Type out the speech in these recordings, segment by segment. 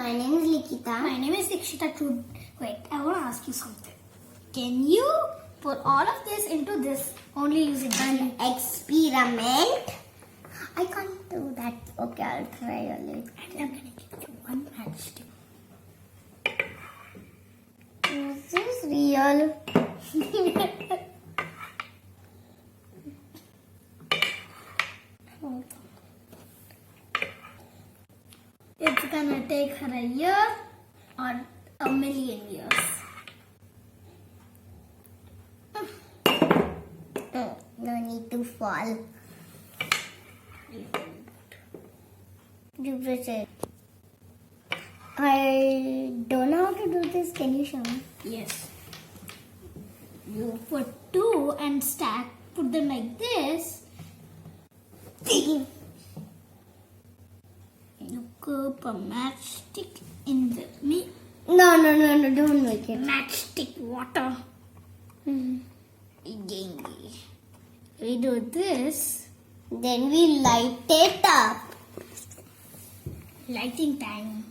My name is Likita. My name is Dikshita. Wait, I want to ask you something. Can you put all of this into this only using An experiment. I can't do that. Okay, I'll try a little. And I'm going to give you one matchstick. Is this real? Hold on. It's gonna take her a year or a million years. No need to fall. You press it. I don't know how to do this. Can you show me? Yes. You put two and put them like this. You put a matchstick in the No, don't make it. matchstick water. Mhm. We do this. Then we light it up. Lighting time.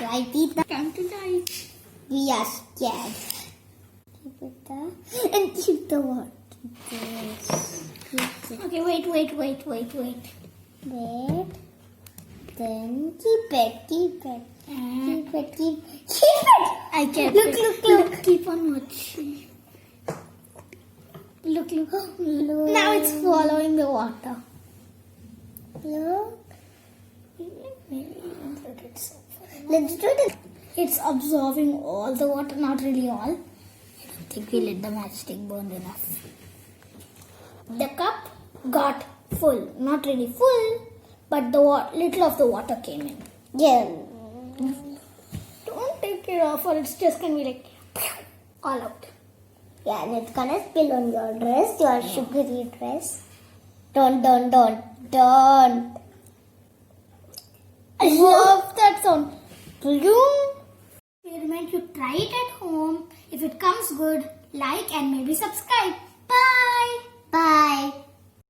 Light it up. Time to light. We are scared. Keep it up. And keep the water. This. Keep it. Okay, wait. Wait. Then keep it. Keep it. I can't. Look. Keep on watching. Look. Look. Now it's following the water. Look. Let's do this. It's absorbing all the water, not really all. I don't think we let the matchstick burn enough. The cup got full. Not really full, but the little of the water came in. Yeah. Don't take it off or it's just going to be like all out. Yeah, and it's gonna spill on your dress, your sugary dress. Don't. I love that sound. Experiment, you try it at home. If it comes good, like and maybe subscribe. Bye. Bye.